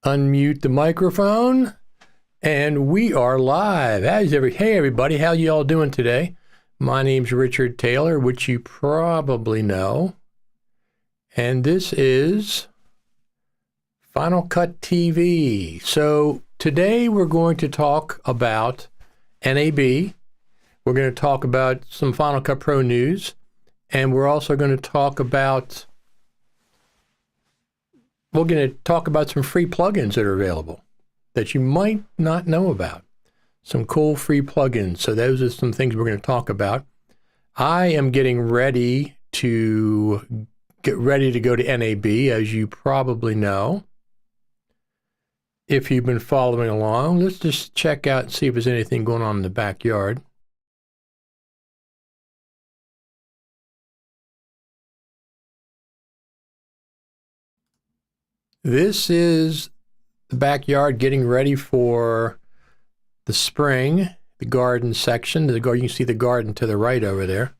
Unmute the microphone, and we are live. Hey everybody, how you all doing today? My name's Richard Taylor, which you probably know, and this is Final Cut TV. So today we're going to talk about NAB. We're going to talk about some Final Cut Pro news, and we're also going to talk about some free plugins that are available that you might not know about. Some cool free plugins. So those are some things we're going to talk about. I am getting ready to go to NAB, as you probably know. If you've been following along, let's just check out and see if there's anything going on in the backyard. This is the backyard getting ready for the spring, the garden section. You can see the garden to the right over there.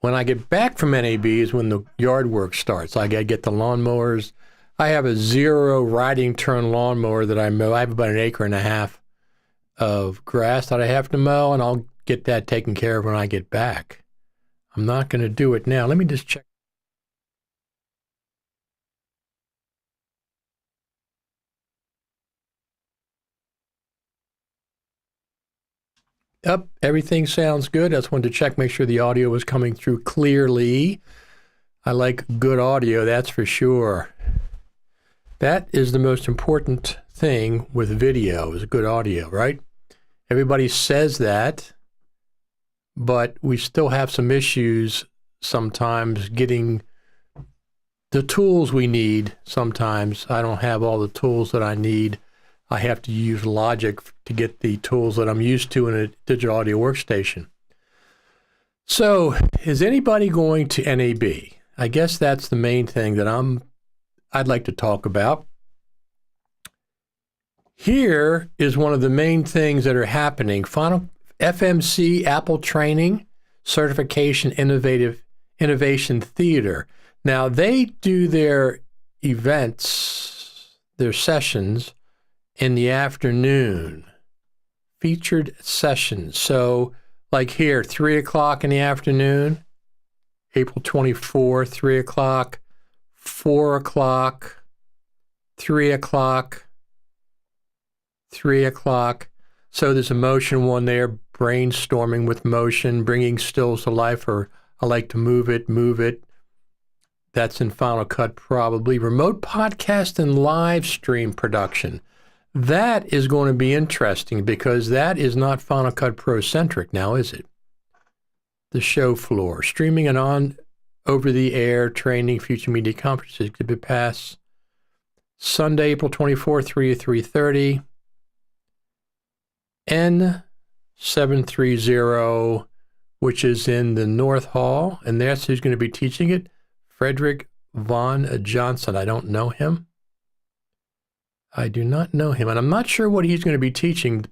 When I get back from NAB is when the yard work starts. I got to get the lawnmowers. I have a 0 riding turn lawnmower that I mow. I have about 1.5 acres of grass that I have to mow, and I'll get that taken care of when I get back. I'm not going to do it now. Let me just check. Yep, everything sounds good. I just wanted to check, make sure the audio was coming through clearly. I like good audio, that's for sure. That is the most important thing with video, is good audio, right? Everybody says that, but we still have some issues sometimes getting the tools we need. Sometimes I don't have all the tools that I need. I have to use Logic to get the tools that I'm used to in a digital audio workstation. So, is anybody going to NAB? I guess that's the main thing that I'd like to talk about. Here is one of the main things that are happening. Final FMC Apple Training Certification Innovation Theater. Now, they do their events, their sessions, in the afternoon, featured sessions. So like here, 3 o'clock in the afternoon, April 24th, 3 o'clock, 4 o'clock, 3 o'clock, 3 o'clock. So there's a motion one there, brainstorming with motion, bringing stills to life, or I like to move it. That's in Final Cut probably. Remote podcast and live stream production. That is going to be interesting because that is not Final Cut Pro centric now, is it? The show floor. Streaming and on over-the-air training, future media conferences, exhibit pass. Sunday, April 24th, 3 to 3:30. N730, which is in the North Hall, and that's who's going to be teaching it. Frederick Von Johnson. I don't know him. I do not know him, and I'm not sure what he's going to be teaching,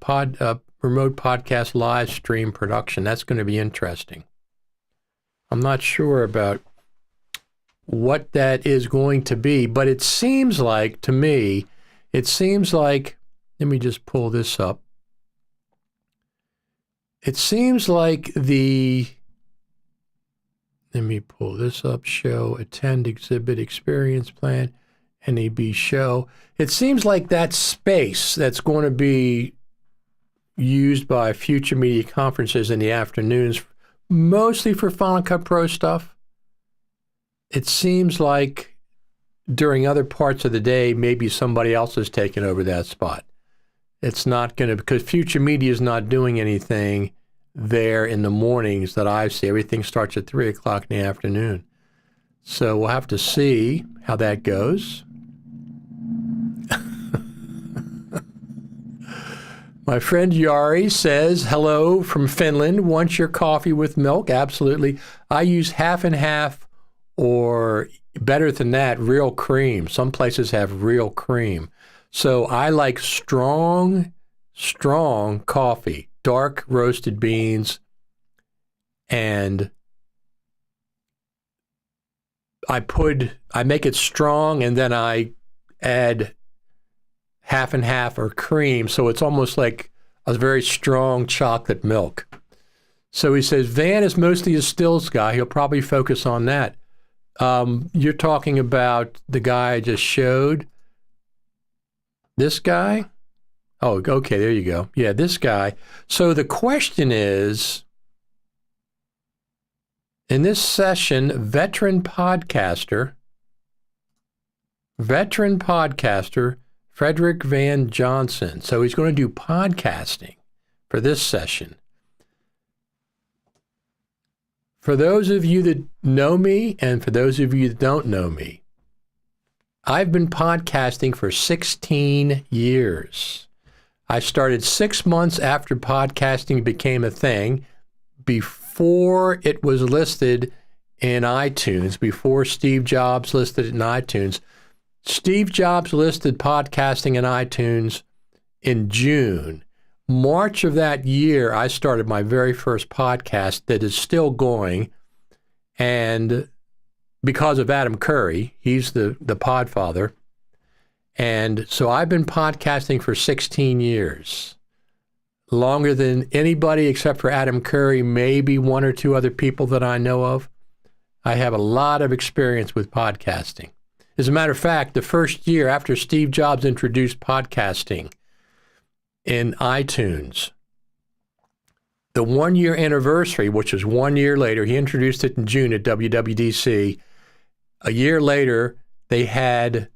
remote podcast live stream production. That's going to be interesting. I'm not sure about what that is going to be, but it seems like, to me, let me just pull this up. It seems like let me pull this up, show, attend, exhibit, experience plan, NAB show. It seems like that space that's going to be used by future media conferences in the afternoons, mostly for Final Cut Pro stuff. It seems like during other parts of the day, maybe somebody else is taking over that spot. It's not going to, because future media is not doing anything there in the mornings that I see. Everything starts at 3 o'clock in the afternoon. So we'll have to see how that goes. My friend Yari says, hello from Finland. Want your coffee with milk? Absolutely. I use half and half, or better than that, real cream. Some places have real cream. So I like strong coffee, dark roasted beans, and I make it strong, and then I add half and half or cream, so it's almost like a very strong chocolate milk. So he says Van is mostly a stills guy. He'll probably focus on that. You're talking about the guy I just showed. This guy? Oh, okay, there you go. Yeah, this guy. So the question is, in this session, veteran podcaster, Frederick Van Johnson. So he's going to do podcasting for this session. For those of you that know me, and for those of you that don't know me, I've been podcasting for 16 years. I started 6 months after podcasting became a thing, before it was listed in iTunes, before Steve Jobs listed it in iTunes. Steve Jobs listed podcasting in iTunes in June. March of that year, I started my very first podcast that is still going. And because of Adam Curry, he's the podfather. And so I've been podcasting for 16 years. Longer than anybody except for Adam Curry, maybe one or two other people that I know of. I have a lot of experience with podcasting. As a matter of fact, the first year after Steve Jobs introduced podcasting in iTunes, the 1 year anniversary, which was 1 year later, he introduced it in June at WWDC. A year later, they had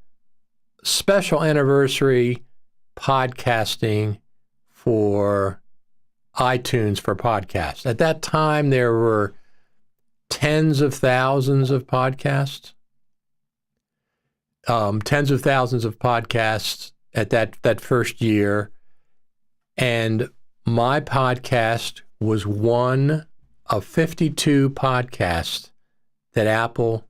special anniversary podcasting for iTunes for podcasts. At that time, there were tens of thousands of podcasts. Tens of thousands of podcasts at that first year. And my podcast was one of 52 podcasts that Apple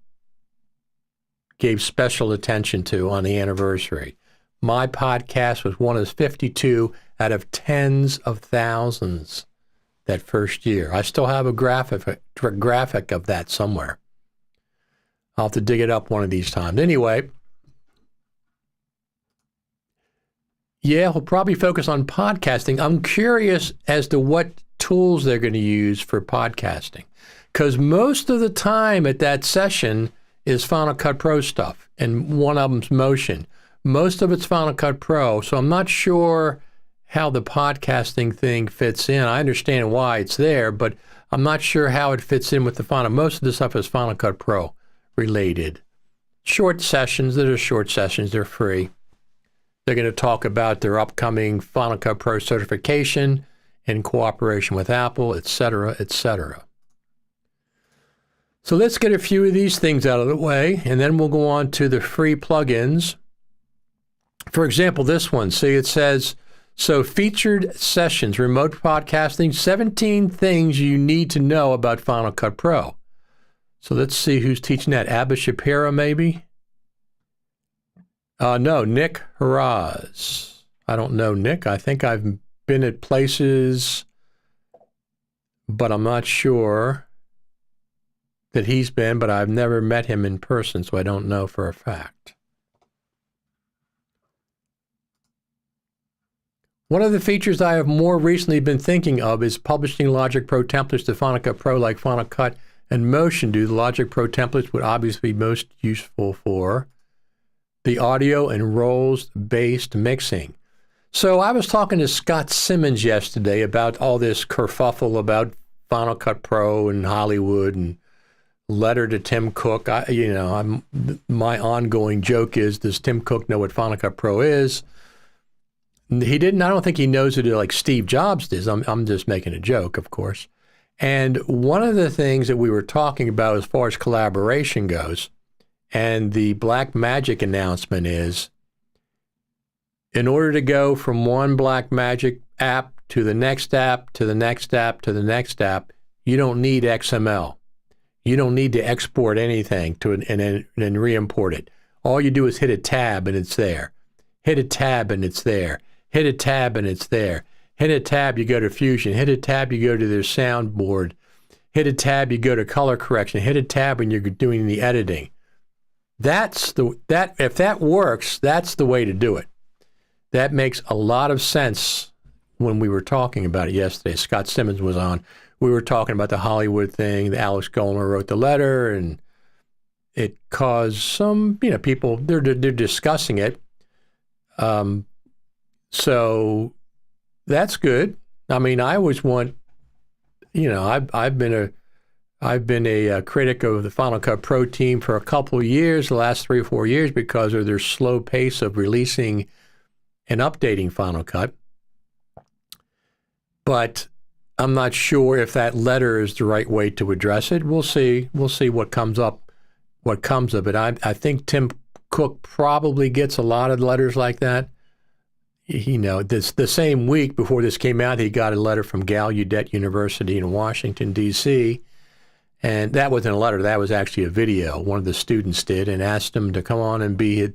gave special attention to on the anniversary. My podcast was one of 52 out of tens of thousands that first year. I still have a graphic of that somewhere. I'll have to dig it up one of these times. Anyway, yeah, he'll probably focus on podcasting. I'm curious as to what tools they're going to use for podcasting, because most of the time at that session is Final Cut Pro stuff, and one of them's Motion. Most of it's Final Cut Pro, so I'm not sure how the podcasting thing fits in. I understand why it's there, but I'm not sure how it fits in with the Final. Most of the stuff is Final Cut Pro related. Short sessions, that are short sessions, they're free. They're going to talk about their upcoming Final Cut Pro certification in cooperation with Apple, etc., etc. So let's get a few of these things out of the way, and then we'll go on to the free plugins. For example, this one, see, it says, so featured sessions, remote podcasting, 17 things you need to know about Final Cut Pro. So let's see who's teaching that. Abba Shapiro, maybe? No, Nick Haraz. I don't know Nick. I think I've been at places, but I'm not sure that he's been, but I've never met him in person, so I don't know for a fact. One of the features I have more recently been thinking of is publishing Logic Pro templates to Final Cut Pro like Final Cut and Motion do. The Logic Pro templates would obviously be most useful for the audio and roles-based mixing. So I was talking to Scott Simmons yesterday about all this kerfuffle about Final Cut Pro and Hollywood and letter to Tim Cook. My ongoing joke is, does Tim Cook know what Final Cut Pro is? He didn't. I don't think he knows it like Steve Jobs does. I'm just making a joke, of course. And one of the things that we were talking about as far as collaboration goes, and the Blackmagic announcement is, in order to go from one Blackmagic app to the next app, to the next app, to the next app, you don't need XML. You don't need to export anything and re-import it. All you do is hit a tab and it's there. Hit a tab and it's there. Hit a tab and it's there. Hit a tab, you go to Fusion. Hit a tab, you go to their soundboard. hit a tab, you go to color correction, hit a tab when you're doing the editing. If that works, that's the way to do it. That makes a lot of sense when we were talking about it yesterday. Scott Simmons was on. We were talking about the Hollywood thing. Alex Goldner wrote the letter, and it caused some, people, they're discussing it. So that's good. I mean, I always want, I've been a critic of the Final Cut Pro team for a couple of years, the last 3 or 4 years, because of their slow pace of releasing and updating Final Cut. But I'm not sure if that letter is the right way to address it. We'll see. We'll see what comes of it. I think Tim Cook probably gets a lot of letters like that. The same week before this came out, he got a letter from Gallaudet University in Washington, D.C., and that wasn't a letter. That was actually a video. One of the students did and asked him to come on and be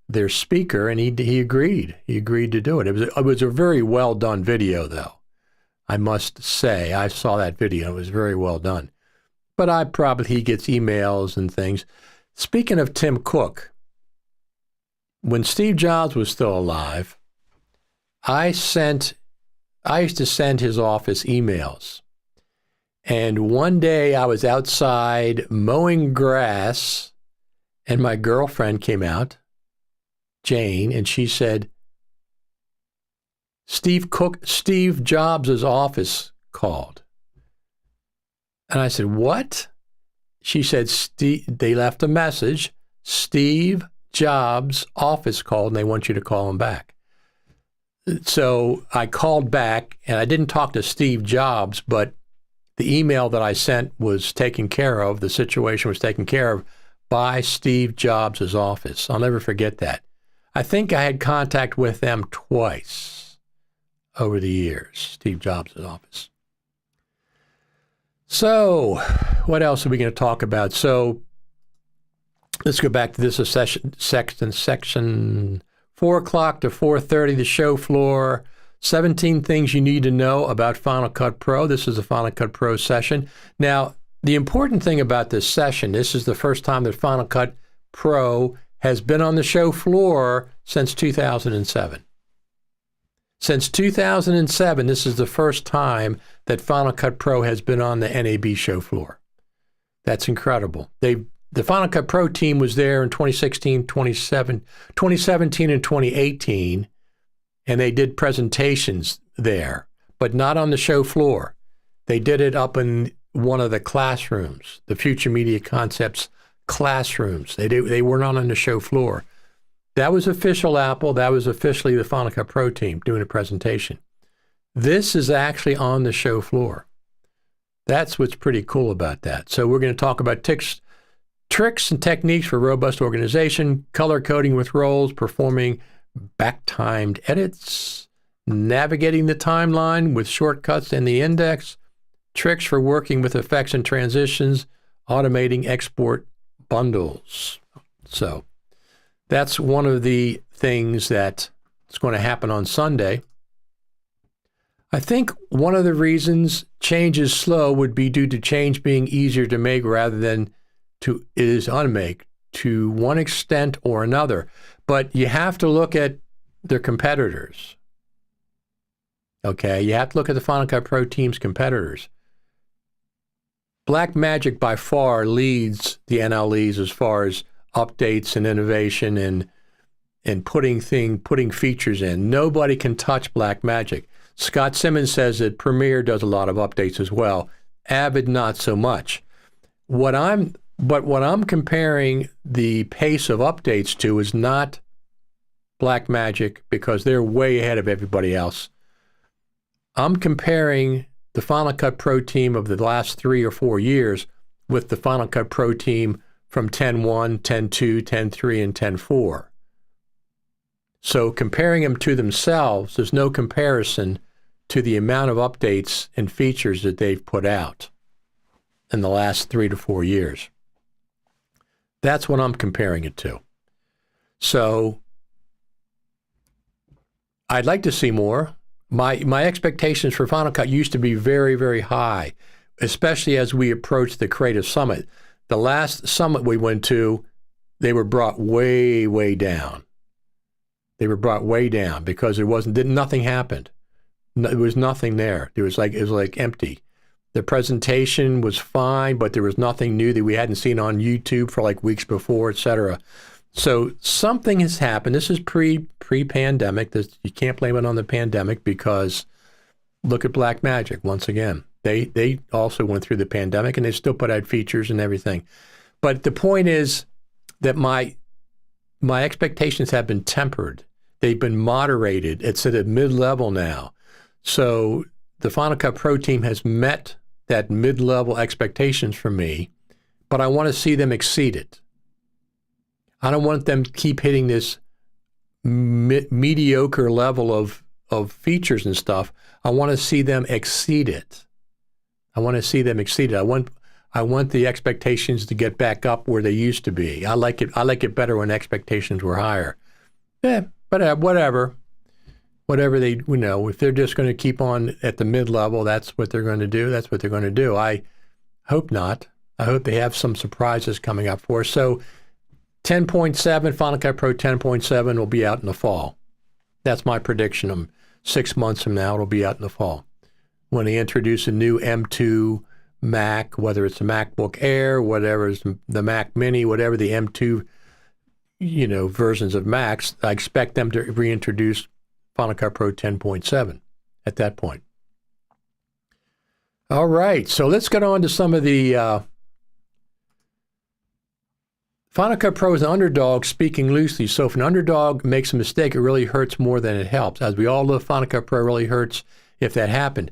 their speaker, and he agreed. He agreed to do it. It was a very well done video, though. I must say, I saw that video. It was very well done. But he gets emails and things. Speaking of Tim Cook, when Steve Jobs was still alive, I used to send his office emails. And one day I was outside mowing grass, and my girlfriend came out, Jane, and she said, Steve Jobs' office called. And I said, what? She said, they left a message. Steve Jobs' office called, and they want you to call him back. So I called back, and I didn't talk to Steve Jobs, but the email that I sent was taken care of. The situation was taken care of by Steve Jobs' office. I'll never forget that. I think I had contact with them twice over the years, Steve Jobs' office. So what else are we going to talk about? So let's go back to this section 4 o'clock to 4:30, the show floor. 17 things you need to know about Final Cut Pro. This is a Final Cut Pro session. Now, the important thing about this session, this is the first time that Final Cut Pro has been on the show floor since 2007. Since 2007, this is the first time that Final Cut Pro has been on the NAB show floor. That's incredible. The Final Cut Pro team was there in 2016, 2017, and 2018, and they did presentations there, but not on the show floor. They did it up in one of the classrooms, the Future Media Concepts classrooms. They were not on the show floor. That was official Apple. That was officially the Final Cut Pro team doing a presentation. This is actually on the show floor. That's what's pretty cool about that. So we're going to talk about tricks and techniques for robust organization, color coding with roles, performing back-timed edits, navigating the timeline with shortcuts in the index, tricks for working with effects and transitions, automating export bundles. So that's one of the things that's going to happen on Sunday. I think one of the reasons change is slow would be due to change being easier to make rather than to unmake to one extent or another. But you have to look at their competitors. Okay, you have to look at the Final Cut Pro team's competitors. Blackmagic by far leads the NLEs as far as updates and innovation and putting features in. Nobody can touch Blackmagic. Scott Simmons says that Premiere does a lot of updates as well. Avid, not so much. What I'm comparing the pace of updates to is not Blackmagic, because they're way ahead of everybody else. I'm comparing the Final Cut Pro team of the last 3 or 4 years with the Final Cut Pro team from 10.1, 10.2, 10.3, and 10.4. So comparing them to themselves, there's no comparison to the amount of updates and features that they've put out in the last 3 to 4 years. That's what I'm comparing it to. So I'd like to see more. My expectations for Final Cut used to be very, very high. especially as we approach the Creative Summit. The last summit we went to, they were brought way, way down. They were brought way down because nothing happened. There was nothing there. It was like empty. The presentation was fine, but there was nothing new that we hadn't seen on YouTube for like weeks before, et cetera. So something has happened. This is pre-pandemic. You can't blame it on the pandemic because look at Blackmagic once again. They also went through the pandemic and they still put out features and everything. But the point is that my expectations have been tempered. They've been moderated. It's at a mid-level now. So the Final Cut Pro team has met that mid-level expectations from me, but I want to see them exceed it. I don't want them to keep hitting this mediocre level of features and stuff. I want to see them exceed it. I want the expectations to get back up where they used to be. I like it better when expectations were higher. Yeah, but whatever they, if they're just going to keep on at the mid-level, that's what they're going to do. That's what they're going to do. I hope not. I hope they have some surprises coming up for us. So 10.7, Final Cut Pro 10.7 will be out in the fall. That's my prediction. 6 months from now, it'll be out in the fall. When they introduce a new M2 Mac, whether it's a MacBook Air, whatever is the Mac Mini, whatever the M2, versions of Macs, I expect them to reintroduce Final Cut Pro 10.7 at that point. All right, so let's get on to some of the Final Cut Pro is an underdog, speaking loosely. So if an underdog makes a mistake, it really hurts more than it helps. As we all know, Final Cut Pro really hurts if that happened.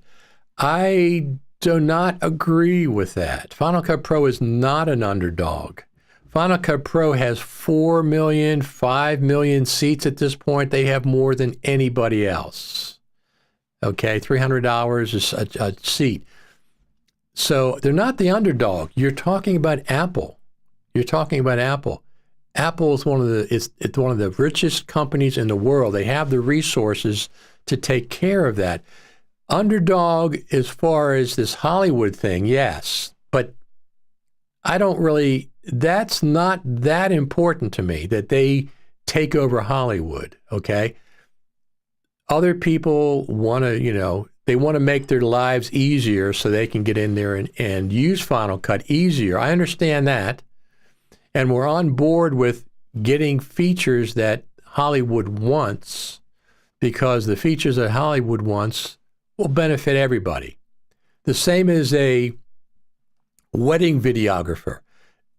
I do not agree with that. Final Cut Pro is not an underdog. Final Cut Pro has 4 million, 5 million seats at this point. They have more than anybody else. Okay, $300 is a seat. So they're not the underdog. You're talking about Apple. Apple is one of the richest companies in the world. They have the resources to take care of that. Underdog, as far as this Hollywood thing, yes, but that's not that important to me that they take over Hollywood, okay? Other people want to, they want to make their lives easier so they can get in there and use Final Cut easier. I understand that. And we're on board with getting features that Hollywood wants because the features that Hollywood wants will benefit everybody. The same as a wedding videographer.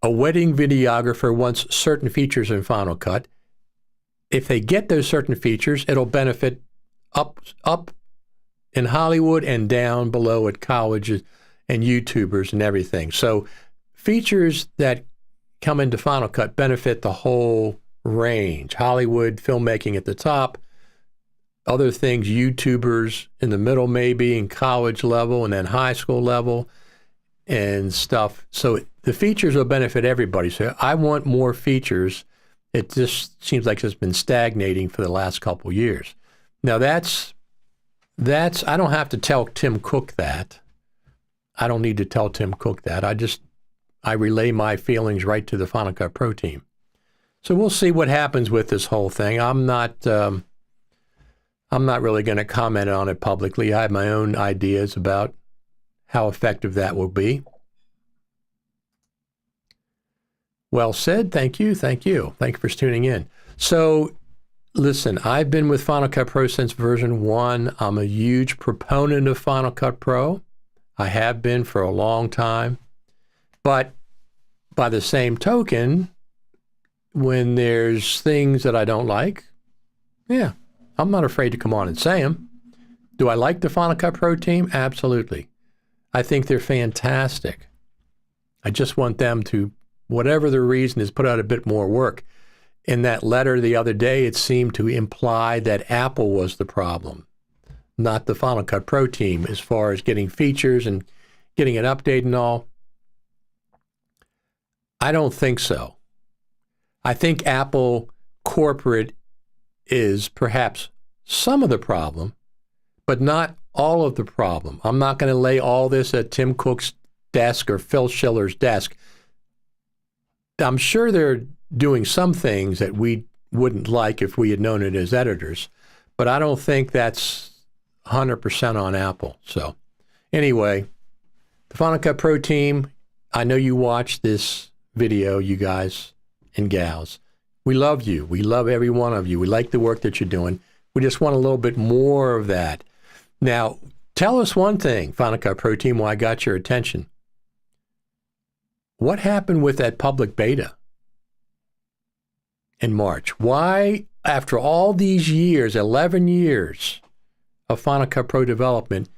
A wedding videographer wants certain features in Final Cut. If they get those certain features, it'll benefit up in Hollywood and down below at colleges and YouTubers and everything. So features that come into Final Cut benefit the whole range. Hollywood, filmmaking at the top, other things, YouTubers in the middle maybe, in college level and then high school level and stuff. So the features will benefit everybody. So I want more features. It just seems like it's been stagnating for the last couple of years. Now that's I don't have to tell Tim Cook that. I don't need to tell Tim Cook that. I relay my feelings right to the Final Cut Pro team. So we'll see what happens with this whole thing. I'm not really going to comment on it publicly. I have my own ideas about how effective that will be. Well said. Thank you. Thank you. Thank you for tuning in. So listen, I've been with Final Cut Pro since version 1. I'm a huge proponent of Final Cut Pro. I have been for a long time. But by the same token, when there's things that I don't like, yeah, I'm not afraid to come on and say them. Do I like the Final Cut Pro team? Absolutely. I think they're fantastic. I just want them to, whatever the reason is, put out a bit more work. In that letter the other day, it seemed to imply that Apple was the problem, not the Final Cut Pro team, as far as getting features and getting an update and all. I don't think so. I think Apple corporate is perhaps some of the problem, but not all of the problem. I'm not going to lay all this at Tim Cook's desk or Phil Schiller's desk. I'm sure they're doing some things that we wouldn't like if we had known it as editors, but I don't think that's 100% on Apple. So anyway, the Final Cut Pro team, I know you watched this video, you guys and gals. We love you. We love every one of you. We like the work that you're doing. We just want a little bit more of that. Now, tell us one thing, Final Cut Pro team, why I got your attention. What happened with that public beta in March? Why, after all these years, 11 years of Final Cut Pro development,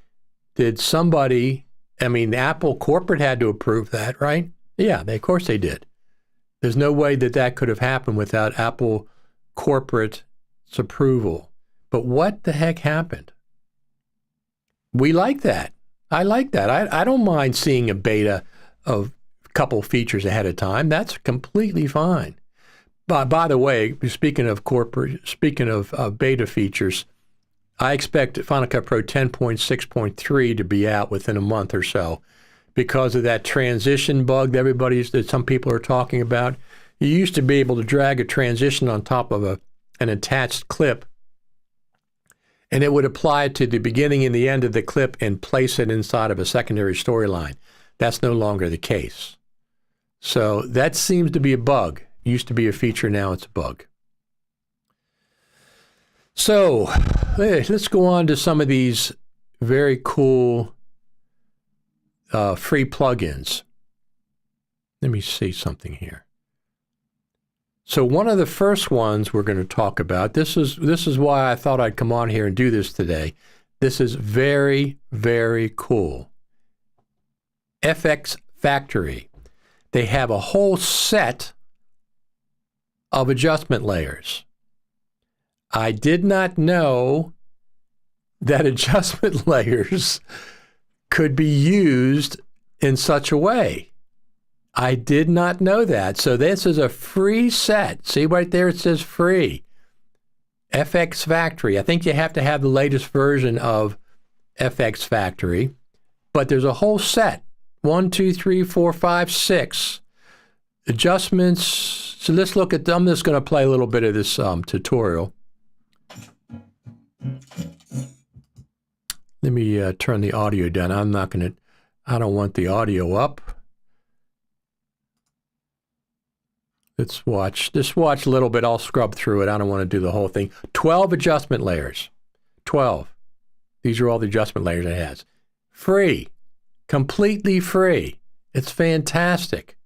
did somebody, I mean, Apple corporate had to approve that, right? Yeah, of course they did. There's no way that that could have happened without Apple corporate's approval. But what the heck happened? We like that. I like that. I don't mind seeing a beta of a couple features ahead of time. That's completely fine. By the way, speaking of beta features, I expect Final Cut Pro 10.6.3 to be out within a month or so because of that transition bug that some people are talking about. You used to be able to drag a transition on top of an attached clip, and it would apply to the beginning and the end of the clip and place it inside of a secondary storyline. That's no longer the case. So that seems to be a bug. Used to be a feature, now it's a bug. So let's go on to some of these very cool free plugins. Let me see something here. So one of the first ones we're going to talk about, this is why I thought I'd come on here and do this today. This is very, very cool. FX Factory. They have a whole set of adjustment layers. I did not know that adjustment layers could be used in such a way. I did not know that. So this is a free set. See right there, it says free. FX Factory. I think you have to have the latest version of FX Factory, but there's a whole set. 1, 2, 3, 4, 5, 6 adjustments. So let's look at them. I'm just going to play a little bit of this tutorial. Let me turn the audio down. I don't want the audio up. Let's watch. Just watch a little bit. I'll scrub through it. I don't want to do the whole thing. 12 adjustment layers. 12. These are all the adjustment layers it has. Free. Completely free. It's fantastic.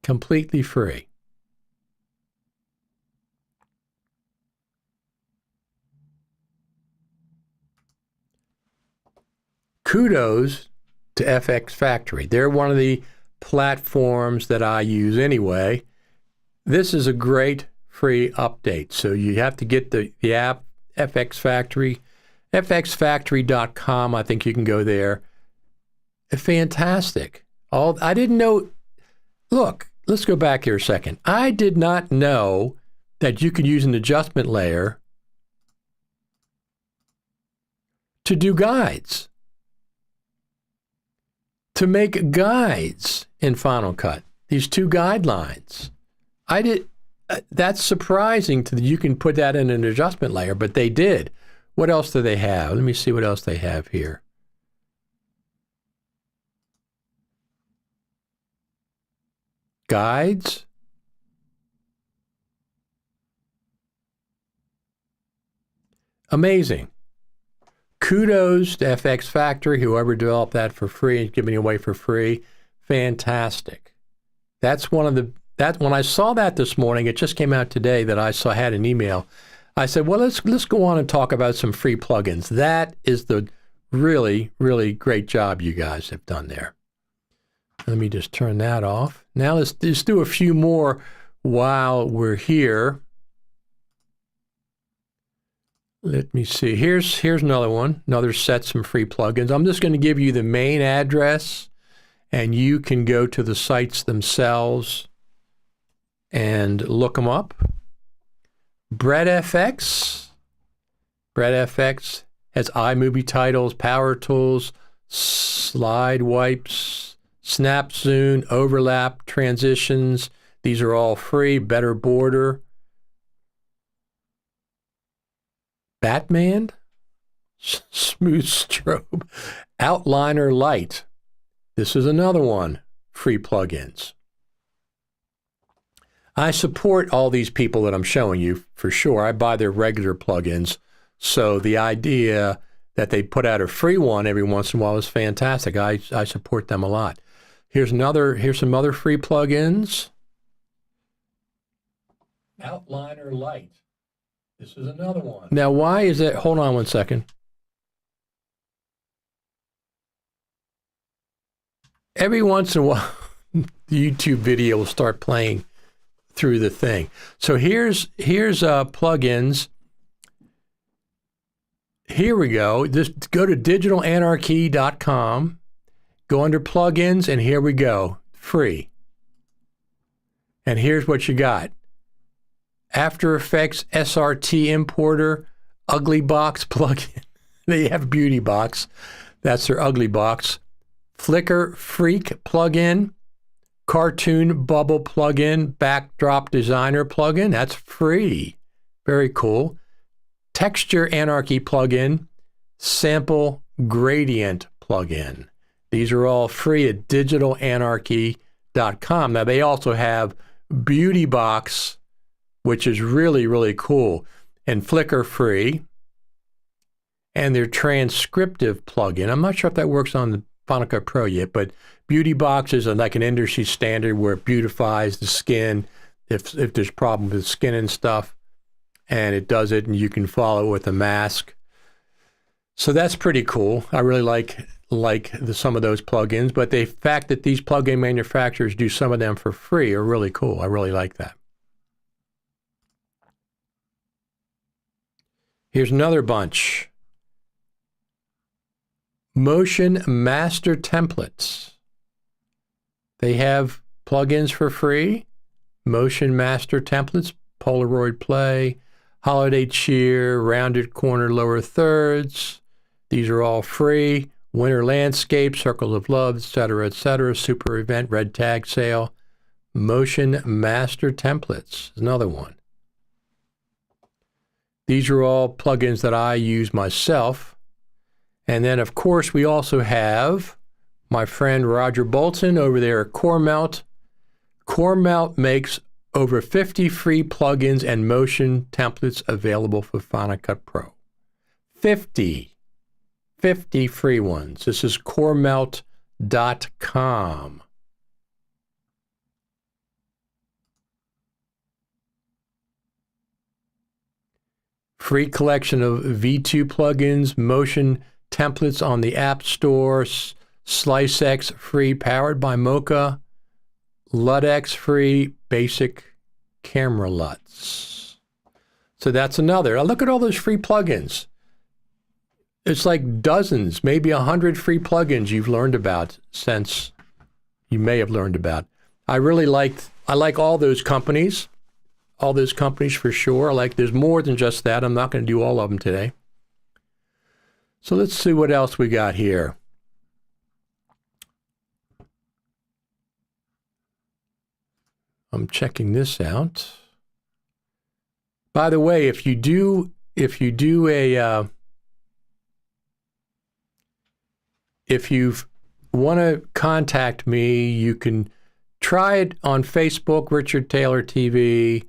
Completely free. Kudos to FX Factory. They're one of the platforms that I use anyway. This is a great free update. So you have to get the app, FX Factory, fxfactory.com. I think you can go there. Fantastic. I didn't know. Look, let's go back here a second. I did not know that you could use an adjustment layer to do guides. To make guides in Final Cut, these 2 guidelines. That's surprising to you can put that in an adjustment layer, but they did. What else do they have? Let me see what else they have here. Guides. Amazing. Kudos to FX Factory, whoever developed that for free and giving it away for free. Fantastic. That's one of the, when I saw that this morning, it just came out today that I had an email. I said, well, let's go on and talk about some free plugins. That is the really, really great job you guys have done there. Let me just turn that off. Now let's just do a few more while we're here. Let me see. Here's another one. Another set, some free plugins. I'm just going to give you the main address, and you can go to the sites themselves and look them up. Redfx Redfx has iMovie titles, power tools, slide wipes, snap zoom, overlap, transitions. These are all free. Better border. Batman, smooth strobe, outliner light. This is another one. Free plugins. I support all these people that I'm showing you for sure. I buy their regular plugins. So the idea that they put out a free one every once in a while is fantastic. I support them a lot. Here's some other free plugins. Outliner light. This is another one. Now, why is it? Hold on one second. Every once in a while, the YouTube video will start playing through the thing. So here's plugins. Here we go. Just go to digitalanarchy.com, go under plugins, and here we go. Free. And here's what you got. After Effects SRT importer, Ugly Box plugin. They have Beauty Box. That's their Ugly Box. Flickr Freak plugin. Cartoon Bubble plugin. Backdrop Designer plugin. That's free. Very cool. Texture Anarchy plugin. Sample Gradient plugin. These are all free at digitalanarchy.com. Now, they also have Beauty Box, which is really, really cool, and Flickr free, and their transcriptive plugin. I'm not sure if that works on the Final Cut Pro yet, but Beauty Box is like an industry standard where it beautifies the skin if there's problems with skin and stuff, and it does it, and you can follow it with a mask. So that's pretty cool. I really like some of those plugins, but the fact that these plugin manufacturers do some of them for free are really cool. I really like that. Here's another bunch. Motion Master Templates. They have plugins for free. Motion Master Templates, Polaroid Play, Holiday Cheer, Rounded Corner Lower Thirds. These are all free. Winter Landscape, Circles of Love, etc., etc. Super Event, Red Tag Sale. Motion Master Templates is another one. These are all plugins that I use myself. And then, of course, we also have my friend Roger Bolton over there at CoreMelt. CoreMelt makes over 50 free plugins and motion templates available for Final Cut Pro. 50 free ones. This is coremelt.com. Free collection of V2 plugins, motion templates on the App Store, SliceX free, powered by Mocha, LUTX free, basic camera LUTs. So that's another. Now look at all those free plugins. It's like dozens, maybe 100 free plugins you've learned about since you may have learned about. I like all those companies. All those companies for sure. There's more than just that. I'm not going to do all of them today. So let's see what else we got here. I'm checking this out. By the way, if you want to contact me, you can try it on Facebook, Richard Taylor TV,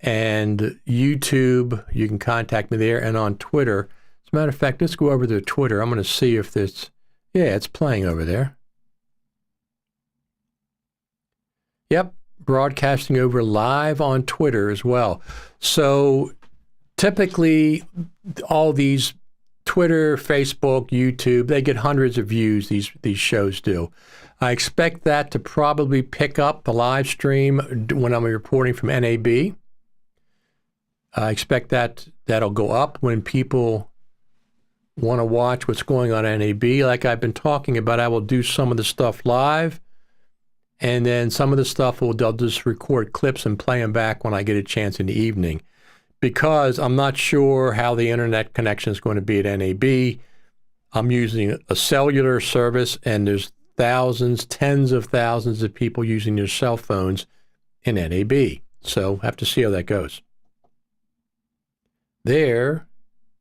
and YouTube. You can contact me there, and on Twitter. As a matter of fact, let's go over to Twitter. I'm going to see if this, yeah, it's playing over there. Yep, broadcasting over live on Twitter as well. So typically, all these Twitter, Facebook, YouTube, they get hundreds of views, these shows do. I expect that to probably pick up the live stream when I'm reporting from NAB. I expect that'll go up when people want to watch what's going on at NAB. Like I've been talking about, I will do some of the stuff live, and then some of the stuff they'll just record clips and play them back when I get a chance in the evening. because I'm not sure how the internet connection is going to be at NAB. I'm using a cellular service, and there's thousands, tens of thousands of people using their cell phones in NAB. So have to see how that goes. There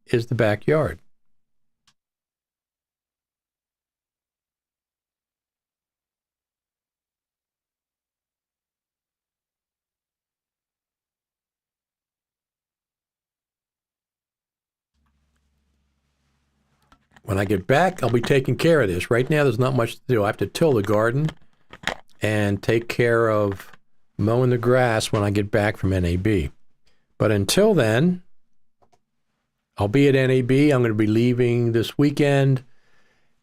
is the backyard. When I get back, I'll be taking care of this. Right now, there's not much to do. I have to till the garden and take care of mowing the grass when I get back from NAB. But until then, I'll be at NAB. I'm going to be leaving this weekend,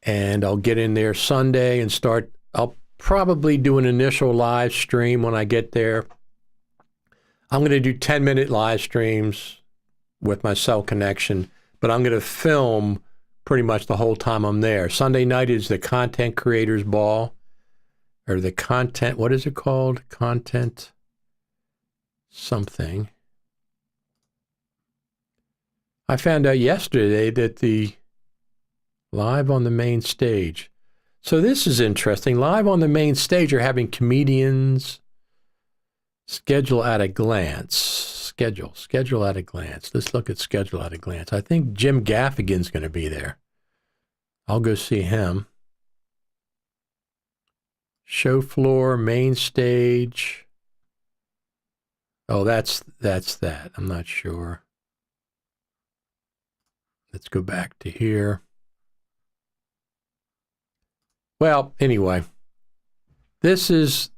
and I'll get in there Sunday and start. I'll probably do an initial live stream when I get there. I'm going to do 10-minute live streams with my cell connection, but I'm going to film pretty much the whole time I'm there. Sunday night is the Content Creators Ball, or the content, what is it called? Content something. I found out yesterday that the live on the main stage. So this is interesting. Live on the main stage are having comedians schedule at a glance. Schedule at a glance. Let's look at schedule at a glance. I think Jim Gaffigan's going to be there. I'll go see him. Show floor, main stage. Oh, that's that. I'm not sure. Let's go back to here. Well, anyway, this is,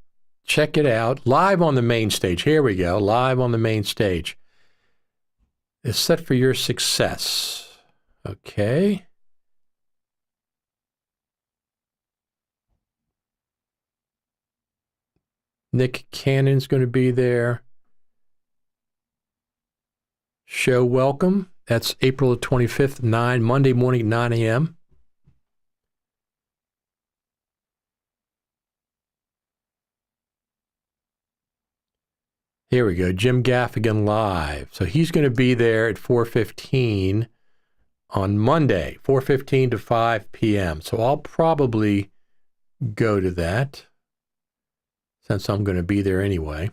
check it out, live on the main stage. Here we go, live on the main stage. It's set for your success. Okay. Nick Cannon's going to be there. Show welcome. That's April 25th, Monday morning, 9 a.m. Here we go, Jim Gaffigan live. So he's going to be there at 4:15 on Monday, 4:15 to 5 p.m. So I'll probably go to that since I'm going to be there anyway.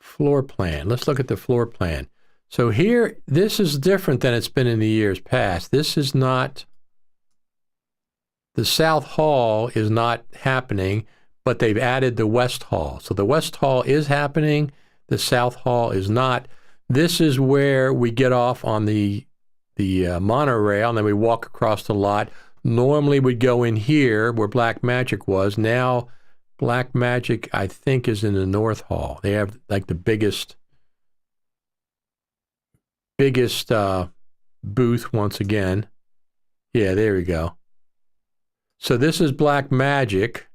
Floor plan. Let's look at the floor plan. So here, this is different than it's been in the years past. This is not, the South Hall is not happening, but they've added the West Hall. So the West Hall is happening, the South Hall is not. This is where we get off on the monorail, and then we walk across the lot. Normally we'd go in here where Black Magic was. Now Black Magic, I think, is in the North Hall. They have like the biggest booth once again. Yeah, there we go. So this is Black Magic.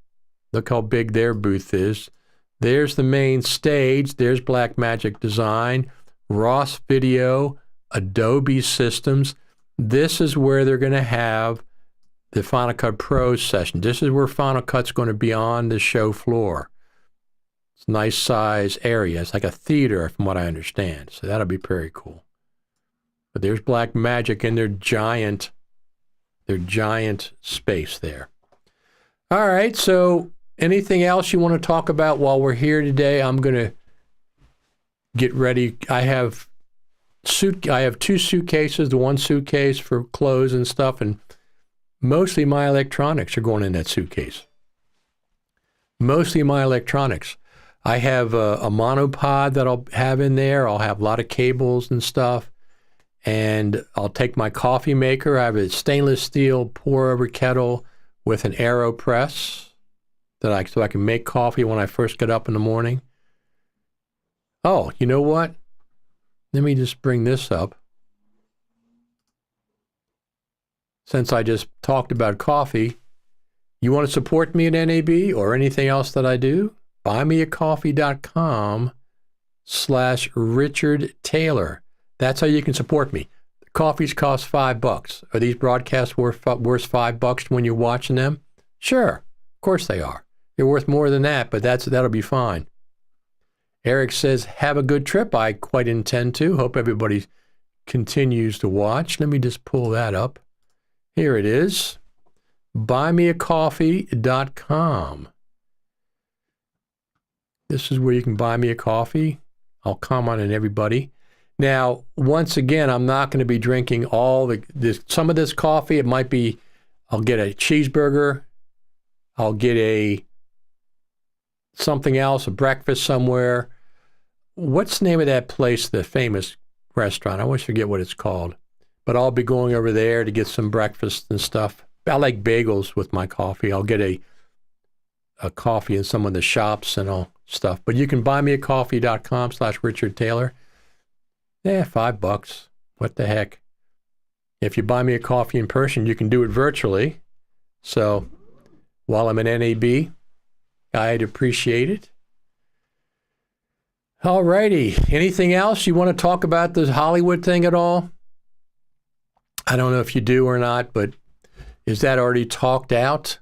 Look how big their booth is. There's the main stage. There's Black Magic Design, Ross Video, Adobe Systems. This is where they're going to have the Final Cut Pro session. This is where Final Cut's going to be on the show floor. It's a nice size area. It's like a theater from what I understand. So that'll be very cool. But there's Black Magic in their giant space there. All right, so anything else you want to talk about while we're here today? I'm going to get ready. I have two suitcases, the one suitcase for clothes and stuff, and mostly my electronics are going in that suitcase. Mostly my electronics. I have a monopod that I'll have in there. I'll have a lot of cables and stuff. And I'll take my coffee maker. I have a stainless steel pour-over kettle with an AeroPress so I can make coffee when I first get up in the morning. Oh, you know what? Let me just bring this up. Since I just talked about coffee, you want to support me at NAB or anything else that I do? buymeacoffee.com/Richard Taylor. That's how you can support me. The coffees cost $5. Are these broadcasts worth $5 when you're watching them? Sure, of course they are. They're worth more than that, but that'll be fine. Eric says, have a good trip. I quite intend to. Hope everybody continues to watch. Let me just pull that up. Here it is. buymeacoffee.com. This is where you can buy me a coffee. I'll comment on everybody. Now, once again, I'm not going to be drinking some of this coffee. It might be, I'll get a cheeseburger. I'll get something else, a breakfast somewhere. What's the name of that place, the famous restaurant? I always forget what it's called. But I'll be going over there to get some breakfast and stuff. I like bagels with my coffee. I'll get a coffee in some of the shops and all stuff. But you can buymeacoffee.com/Richard Taylor. Yeah, $5. What the heck? If you buy me a coffee in person, you can do it virtually. So while I'm in NAB, I'd appreciate it. All righty. Anything else you want to talk about this Hollywood thing at all? I don't know if you do or not, but is that already talked out?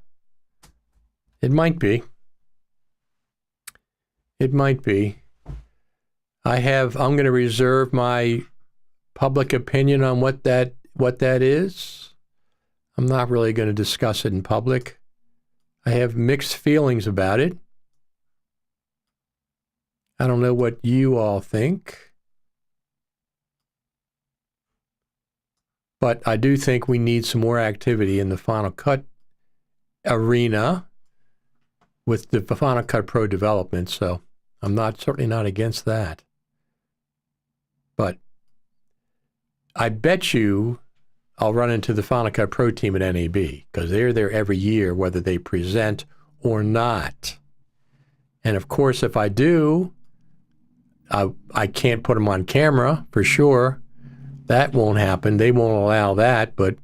It might be. It might be. I'm going to reserve my public opinion on what that is. I'm not really going to discuss it in public. I have mixed feelings about it. I don't know what you all think. But I do think we need some more activity in the Final Cut arena with the Final Cut Pro development. So I'm certainly not against that. But I bet you I'll run into the Final Cut Pro team at NAB because they're there every year, whether they present or not. And of course, if I do, I can't put them on camera for sure. That won't happen. They won't allow that, but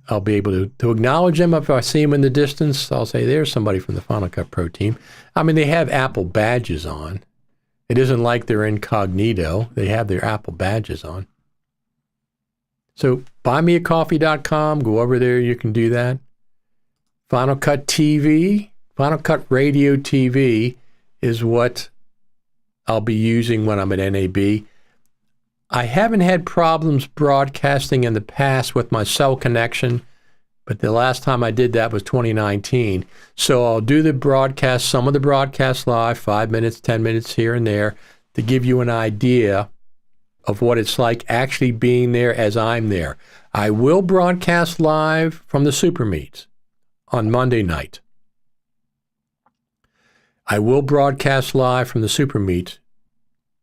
I'll be able to acknowledge them. If I see them in the distance, I'll say, there's somebody from the Final Cut Pro team. I mean, they have Apple badges on. It isn't like they're incognito. They have their Apple badges on. So buymeacoffee.com, go over there, you can do that. Final Cut TV, Final Cut Radio TV is what I'll be using when I'm at NAB. I haven't had problems broadcasting in the past with my cell connection, but the last time I did that was 2019. So I'll do the broadcast, some of the broadcasts live, 5 minutes, 10 minutes here and there, to give you an idea of what it's like actually being there as I'm there. I will broadcast live from the Super Meet on Monday night. I will broadcast live from the Super Meet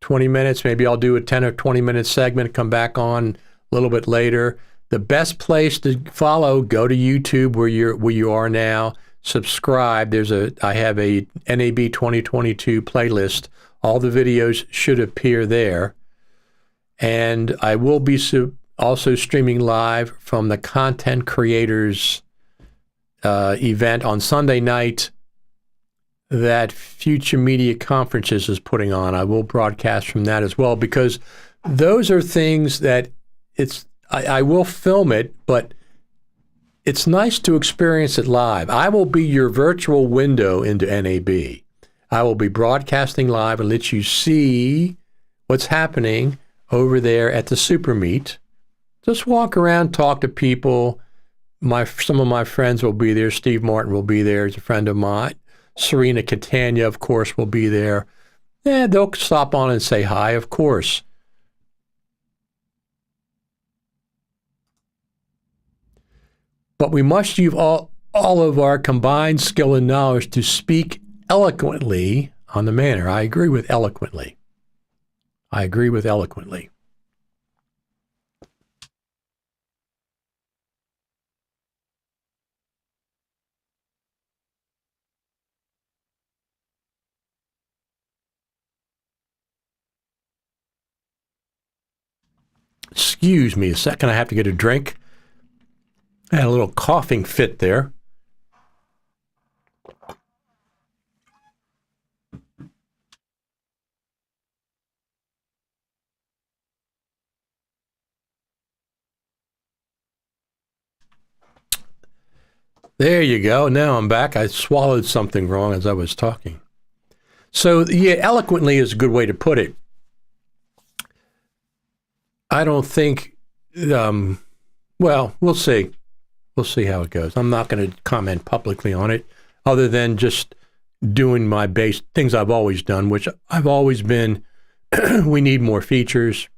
20 minutes. Maybe I'll do a 10 or 20 minute segment, come back on a little bit later. The best place to follow, go to YouTube where you are now. Subscribe. I have a NAB 2022 playlist. All the videos should appear there. And I will be also streaming live from the Content Creators event on Sunday night that Future Media Conferences is putting on. I will broadcast from that as well, because those are things that I will film it, but it's nice to experience it live. I will be your virtual window into NAB. I will be broadcasting live and let you see what's happening over there at the Super Meet. Just walk around, talk to people. Some of my friends will be there. Steve Martin will be there. He's a friend of mine. Serena Catania, of course, will be there. Yeah, they'll stop on and say hi, of course. But we must use all of our combined skill and knowledge to speak eloquently on the matter. I agree with eloquently. I agree with eloquently. Excuse me a second, I have to get a drink. I had a little coughing fit there. There you go. Now I'm back. I swallowed something wrong as I was talking. So, yeah, eloquently is a good way to put it. I don't think, well, we'll see. We'll see how it goes. I'm not going to comment publicly on it other than just doing my base things I've always done, which I've always been, we need more features.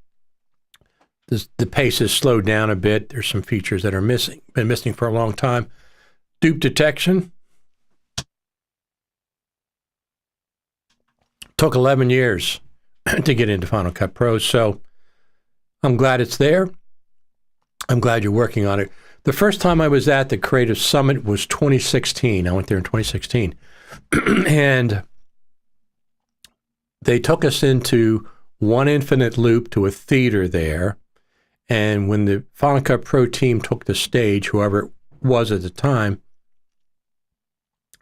The pace has slowed down a bit. There's some features that are missing, been missing for a long time. Dupe detection. Took 11 years to get into Final Cut Pro, so I'm glad it's there. I'm glad you're working on it. The first time I was at the Creative Summit was 2016. I went there in 2016. And they took us into one infinite loop to a theater there. And when the Final Cut Pro team took the stage, whoever it was at the time,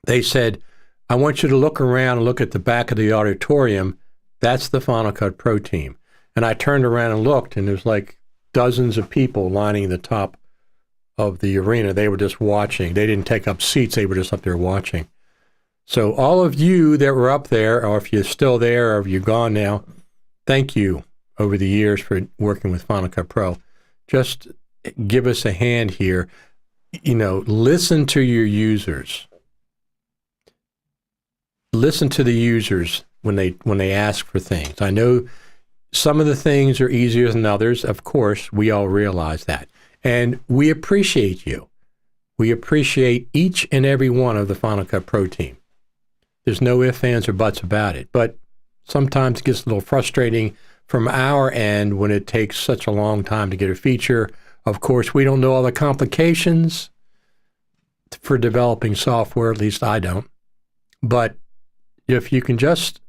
they said, I want you to look around and look at the back of the auditorium. That's the Final Cut Pro team. And I turned around and looked, and there's like dozens of people lining the top of the arena. They were just watching. They didn't take up seats. They were just up there watching. So all of you that were up there, or if you're still there, or if you're gone now, thank you over the years for working with Final Cut Pro. Just give us a hand here. You know, listen to your users. Listen to the users when they ask for things. I know some of the things are easier than others. Of course, we all realize that. And we appreciate you. We appreciate each and every one of the Final Cut Pro team. There's no ifs, ands, or buts about it. But sometimes it gets a little frustrating from our end when it takes such a long time to get a feature. Of course, we don't know all the complications for developing software, at least I don't. But if you can just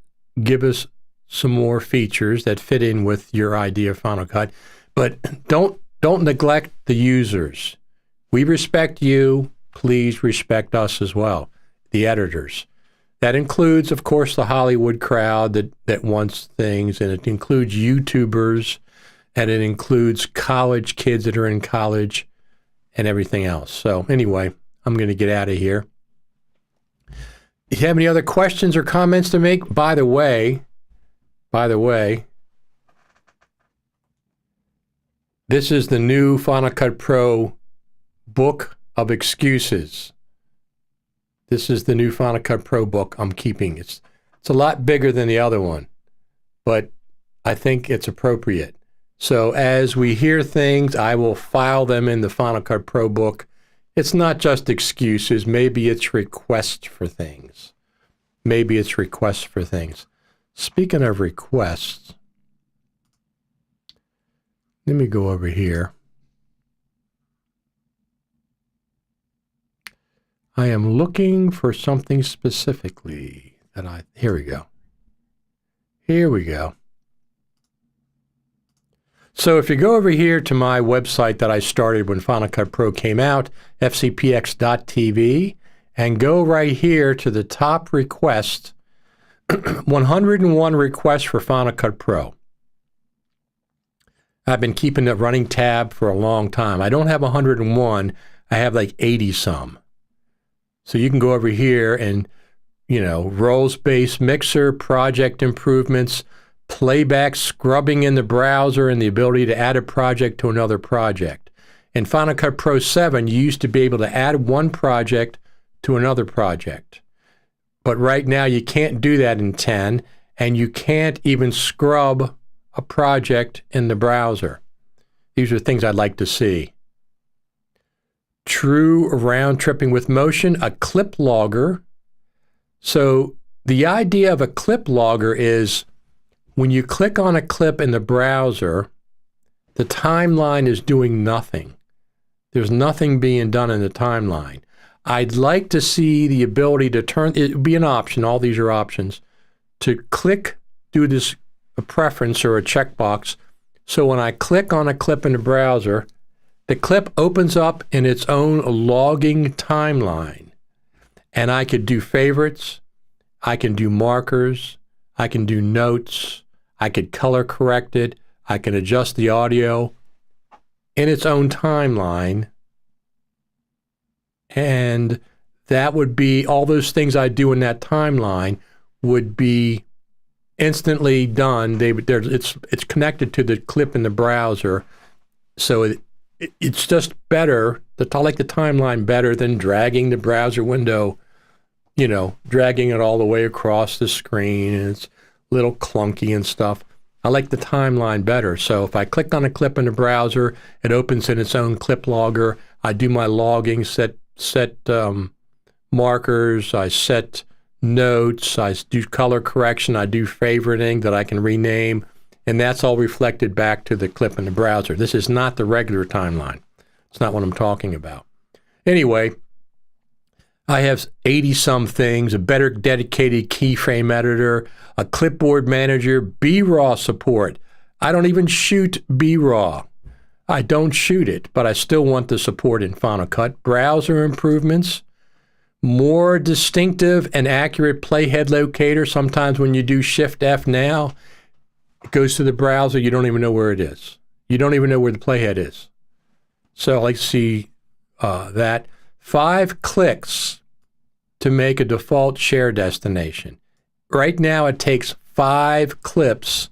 give us some more features that fit in with your idea of Final Cut, but don't neglect the users. We respect you. Please respect us as well, the editors. That includes, of course, the Hollywood crowd that wants things, and it includes YouTubers, and it includes college kids that are in college and everything else. So anyway, I'm going to get out of here. If you have any other questions or comments to make, by the way, this is the new Final Cut Pro book of excuses. This is the new Final Cut Pro book I'm keeping. It's a lot bigger than the other one, but I think it's appropriate. So as we hear things, I will file them in the Final Cut Pro book. It's not just excuses. Maybe it's requests for things. Maybe it's requests for things. Speaking of requests, let me go over here. I am looking for something specifically that here we go. Here we go. So if you go over here to my website that I started when Final Cut Pro came out, fcpx.tv, and go right here to the top request, 101 requests for Final Cut Pro. I've been keeping a running tab for a long time. I don't have 101. I have like 80 some. So you can go over here and, you know, roles-based mixer, project improvements, playback, scrubbing in the browser, and the ability to add a project to another project. In Final Cut Pro 7, you used to be able to add one project to another project. But right now you can't do that in 10, and you can't even scrub a project in the browser. These are things I'd like to see. True round tripping with motion, a clip logger. So the idea of a clip logger is when you click on a clip in the browser, the timeline is doing nothing. There's nothing being done in the timeline. I'd like to see the ability to turn, it would be an option, all these are options, to click, do this a preference or a checkbox. So when I click on a clip in the browser, the clip opens up in its own logging timeline. And I could do favorites, I can do markers, I can do notes, I could color correct it, I can adjust the audio in its own timeline. And that would be all those things I do in that timeline would be instantly done. It's connected to the clip in the browser, so it's just better. I like the timeline better than dragging the browser window, dragging it all the way across the screen, and it's a little clunky and stuff. I like the timeline better. So if I click on a clip in the browser, it opens in its own clip logger. I do my logging, set markers, I set notes, I do color correction, I do favoriting that I can rename, and that's all reflected back to the clip in the browser. This is not the regular timeline. It's not what I'm talking about. Anyway, I have 80-some things, a better dedicated keyframe editor, a clipboard manager, B-RAW support. I don't even shoot B-RAW. I don't shoot it, but I still want the support in Final Cut. Browser improvements, more distinctive and accurate playhead locator. Sometimes when you do Shift-F now, it goes to the browser, you don't even know where it is. You don't even know where the playhead is. So I like to see that. 5 clicks to make a default share destination. Right now it takes 5 clips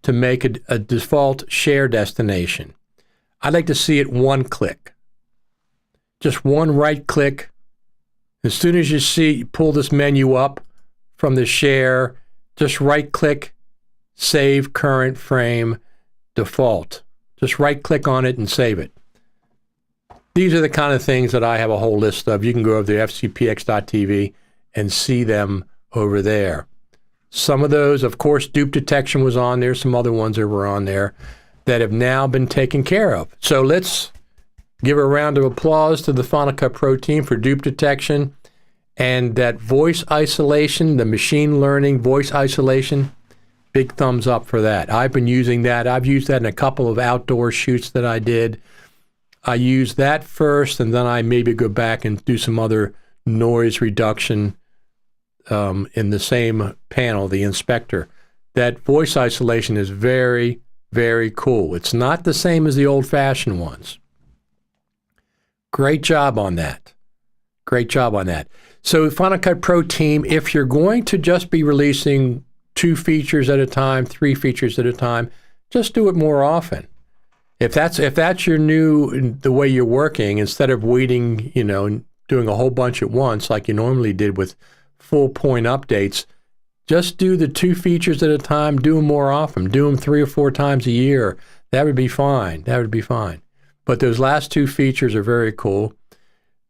to make a default share destination. I'd like to see it 1 click. Just 1 right click. As soon as you pull this menu up from the share, just right click, save current frame, default. Just right click on it and save it. These are the kind of things that I have a whole list of. You can go over to fcpx.tv and see them over there. Some of those, of course, dupe detection was on there. Some other ones that were on there that have now been taken care of. So let's give a round of applause to the Final Cut Pro team for dupe detection and that voice isolation, the machine learning voice isolation. Big thumbs up for that. I've been using that. I've used that in a couple of outdoor shoots that I did. I use that first, and then I maybe go back and do some other noise reduction in the same panel, the inspector. That voice isolation is very, very cool. It's not the same as the old-fashioned ones. Great job on that. Great job on that. So Final Cut Pro team, if you're going to just be releasing 2 features at a time, 3 features at a time, just do it more often. If that's the way you're working, instead of waiting, doing a whole bunch at once like you normally did with full point updates, just do the 2 features at a time, do them more often, do them 3 or 4 times a year. That would be fine. That would be fine. But those last 2 features are very cool.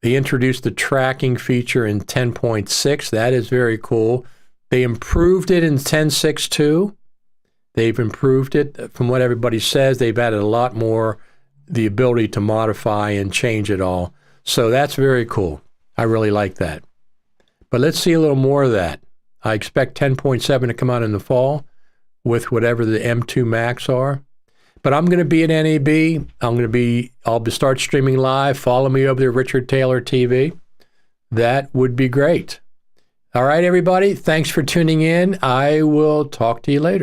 They introduced the tracking feature in 10.6. That is very cool. They improved it in 10.6.2. They've improved it. From what everybody says, they've added a lot more, the ability to modify and change it all. So that's very cool. I really like that. But let's see a little more of that. I expect 10.7 to come out in the fall with whatever the M2 Max are. But I'm going to be at NAB. I'll start streaming live. Follow me over there, Richard Taylor TV. That would be great. All right, everybody. Thanks for tuning in. I will talk to you later.